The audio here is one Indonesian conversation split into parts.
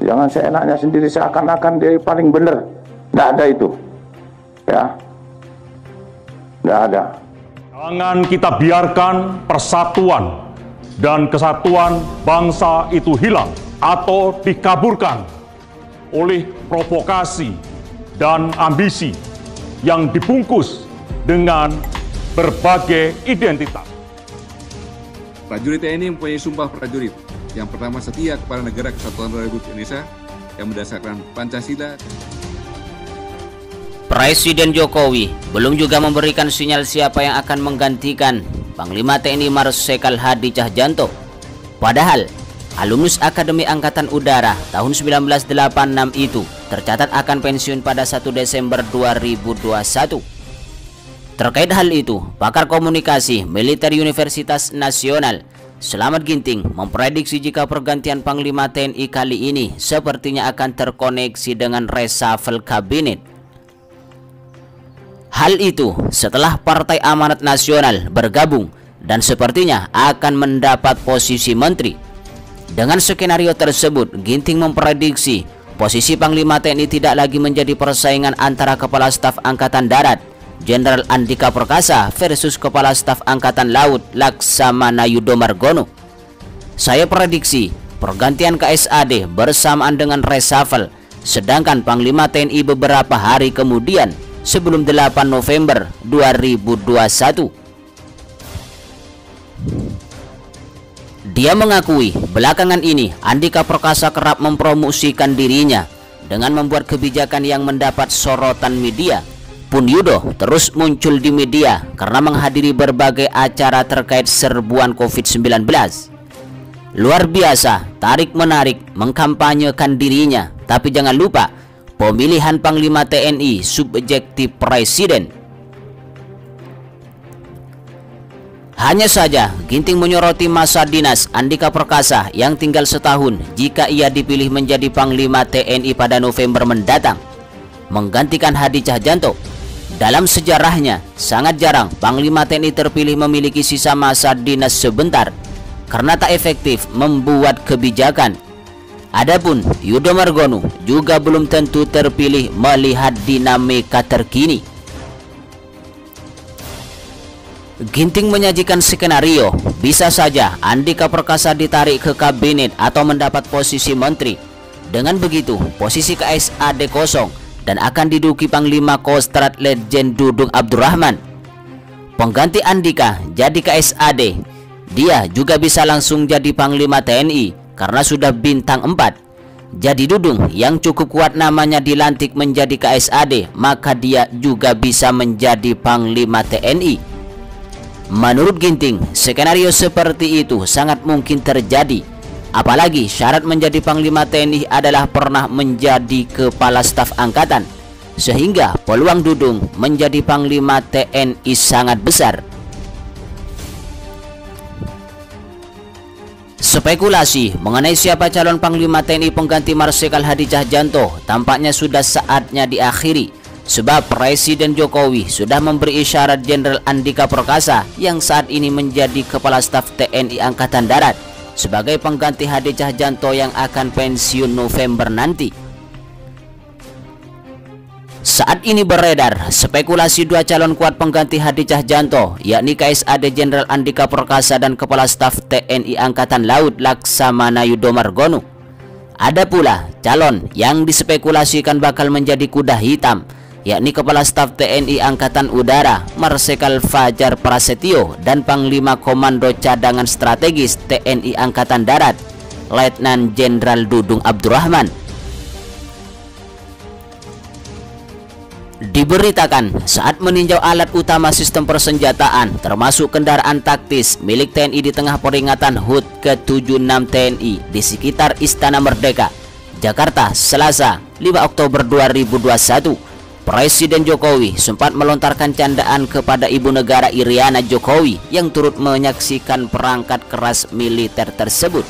Jangan seenaknya sendiri seakan-akan dia paling benar. Nggak ada itu. Ya. Nggak ada. Jangan kita biarkan persatuan dan kesatuan bangsa itu hilang atau dikaburkan oleh provokasi dan ambisi yang dibungkus dengan berbagai identitas. Prajurit TNI mempunyai sumpah prajurit. Yang pertama, setia kepada negara kesatuan Republik Indonesia yang berdasarkan Pancasila. Presiden Jokowi belum juga memberikan sinyal siapa yang akan menggantikan Panglima TNI Marsikal Hadi Tjahjanto. Padahal alumnus Akademi Angkatan Udara tahun 1986 itu tercatat akan pensiun pada 1 Desember 2021. Terkait hal itu, pakar komunikasi Militer Universitas Nasional Selamat Ginting memprediksi jika pergantian Panglima TNI kali ini sepertinya akan terkoneksi dengan reshuffle kabinet. Hal itu setelah Partai Amanat Nasional bergabung dan sepertinya akan mendapat posisi menteri. Dengan skenario tersebut, Ginting memprediksi posisi Panglima TNI tidak lagi menjadi persaingan antara Kepala Staf Angkatan Darat Jenderal Andika Perkasa versus Kepala Staf Angkatan Laut Laksamana Yudo Margono. Saya prediksi pergantian KSAD bersamaan dengan reshuffle, sedangkan Panglima TNI beberapa hari kemudian sebelum 8 November 2021. Dia mengakui belakangan ini Andika Perkasa kerap mempromosikan dirinya dengan membuat kebijakan yang mendapat sorotan media. Pun Yudo terus muncul di media karena menghadiri berbagai acara terkait serbuan COVID-19. Luar biasa, tarik-menarik mengkampanyekan dirinya. Tapi jangan lupa, pemilihan Panglima TNI subjektif Presiden. Hanya saja, Ginting menyoroti masa dinas Andika Perkasa yang tinggal setahun jika ia dipilih menjadi Panglima TNI pada November mendatang, menggantikan Hadi Tjahjanto. Dalam sejarahnya, sangat jarang Panglima TNI terpilih memiliki sisa masa dinas sebentar karena tak efektif membuat kebijakan. Adapun Yudo Margono juga belum tentu terpilih melihat dinamika terkini. Ginting menyajikan skenario, bisa saja Andika Perkasa ditarik ke kabinet atau mendapat posisi menteri. Dengan begitu, posisi KSAD kosong dan akan diduduki Panglima Kostrad Letjen Dudung Abdurrahman. Pengganti Andika jadi KSAD. Dia juga bisa langsung jadi Panglima TNI karena sudah bintang 4. Jadi Dudung yang cukup kuat namanya dilantik menjadi KSAD, maka dia juga bisa menjadi Panglima TNI. Menurut Ginting, skenario seperti itu sangat mungkin terjadi. Apalagi syarat menjadi Panglima TNI adalah pernah menjadi Kepala Staf Angkatan, sehingga peluang Dudung menjadi Panglima TNI sangat besar. Spekulasi mengenai siapa calon Panglima TNI pengganti Marsikal Hadi Tjahjanto tampaknya sudah saatnya diakhiri, sebab Presiden Jokowi sudah memberi isyarat Jenderal Andika Perkasa yang saat ini menjadi Kepala Staf TNI Angkatan Darat sebagai pengganti Hadi Tjahjanto yang akan pensiun November nanti. Saat ini beredar spekulasi dua calon kuat pengganti Hadi Tjahjanto, yakni KSAD Jenderal Andika Perkasa dan Kepala Staf TNI Angkatan Laut Laksamana Yudo Margono. Ada pula calon yang dispekulasikan bakal menjadi kuda hitam, yakni Kepala Staf TNI Angkatan Udara Marsikal Fajar Prasetyo dan Panglima Komando Cadangan Strategis TNI Angkatan Darat Letnan Jenderal Dudung Abdurrahman. Diberitakan saat meninjau alat utama sistem persenjataan termasuk kendaraan taktis milik TNI di tengah peringatan HUT ke-76 TNI di sekitar Istana Merdeka, Jakarta, Selasa 5 Oktober 2021, Presiden Jokowi sempat melontarkan candaan kepada Ibu Negara Iriana Jokowi yang turut menyaksikan perangkat keras militer tersebut.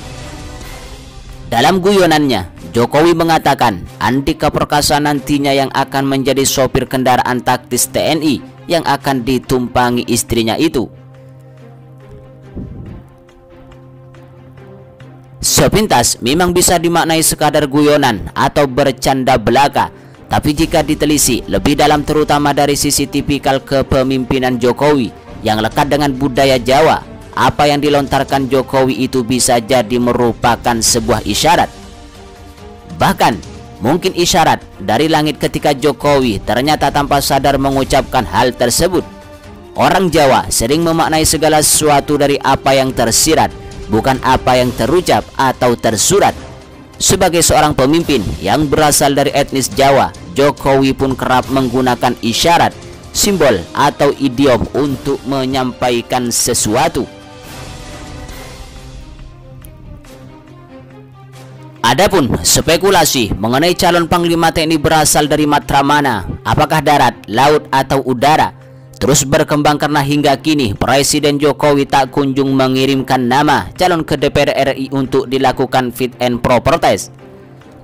Dalam guyonannya, Jokowi mengatakan Andika Perkasa nantinya yang akan menjadi sopir kendaraan taktis TNI yang akan ditumpangi istrinya itu. Sepintas memang bisa dimaknai sekadar guyonan atau bercanda belaka, tapi jika ditelisik lebih dalam terutama dari sisi tipikal kepemimpinan Jokowi yang lekat dengan budaya Jawa, apa yang dilontarkan Jokowi itu bisa jadi merupakan sebuah isyarat. Bahkan mungkin isyarat dari langit ketika Jokowi ternyata tanpa sadar mengucapkan hal tersebut. Orang Jawa sering memaknai segala sesuatu dari apa yang tersirat, bukan apa yang terucap atau tersurat. Sebagai seorang pemimpin yang berasal dari etnis Jawa, Jokowi pun kerap menggunakan isyarat, simbol atau idiom untuk menyampaikan sesuatu. Adapun spekulasi mengenai calon Panglima TNI berasal dari matra mana, apakah darat, laut atau udara, terus berkembang karena hingga kini Presiden Jokowi tak kunjung mengirimkan nama calon ke DPR RI untuk dilakukan fit and proper test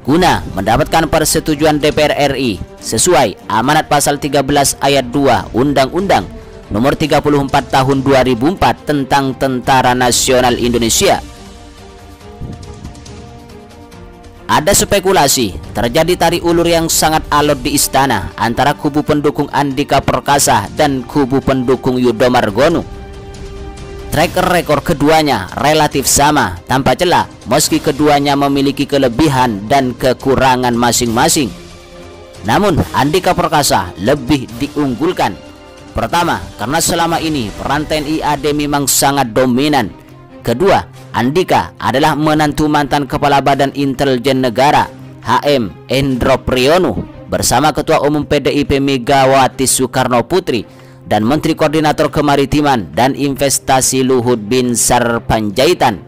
guna mendapatkan persetujuan DPR RI sesuai amanat pasal 13 ayat 2 Undang-Undang Nomor 34 Tahun 2004 tentang Tentara Nasional Indonesia. Ada spekulasi terjadi tarik ulur yang sangat alot di istana antara kubu pendukung Andika Perkasa dan kubu pendukung Yudo Margono. Track record keduanya relatif sama tanpa celah, meski keduanya memiliki kelebihan dan kekurangan masing-masing. Namun Andika Perkasa lebih diunggulkan. Pertama, karena selama ini peran TNI AD memang sangat dominan. Kedua, Andika adalah menantu mantan Kepala Badan Intelijen Negara HM Endro Priyono bersama Ketua Umum PDIP Megawati Soekarno Putri dan Menteri Koordinator Kemaritiman dan Investasi Luhut Binsar Panjaitan.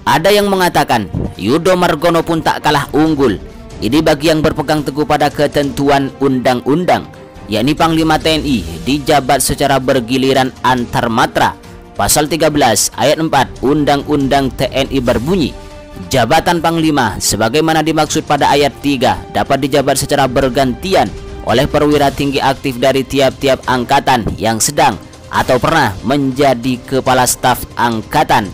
Ada yang mengatakan Yudo Margono pun tak kalah unggul. Ini bagi yang berpegang teguh pada ketentuan undang-undang, yakni Panglima TNI dijabat secara bergiliran antar matra. Pasal 13 ayat 4 Undang-Undang TNI berbunyi, jabatan Panglima sebagaimana dimaksud pada ayat 3 dapat dijabat secara bergantian oleh perwira tinggi aktif dari tiap-tiap angkatan yang sedang atau pernah menjadi kepala staf angkatan.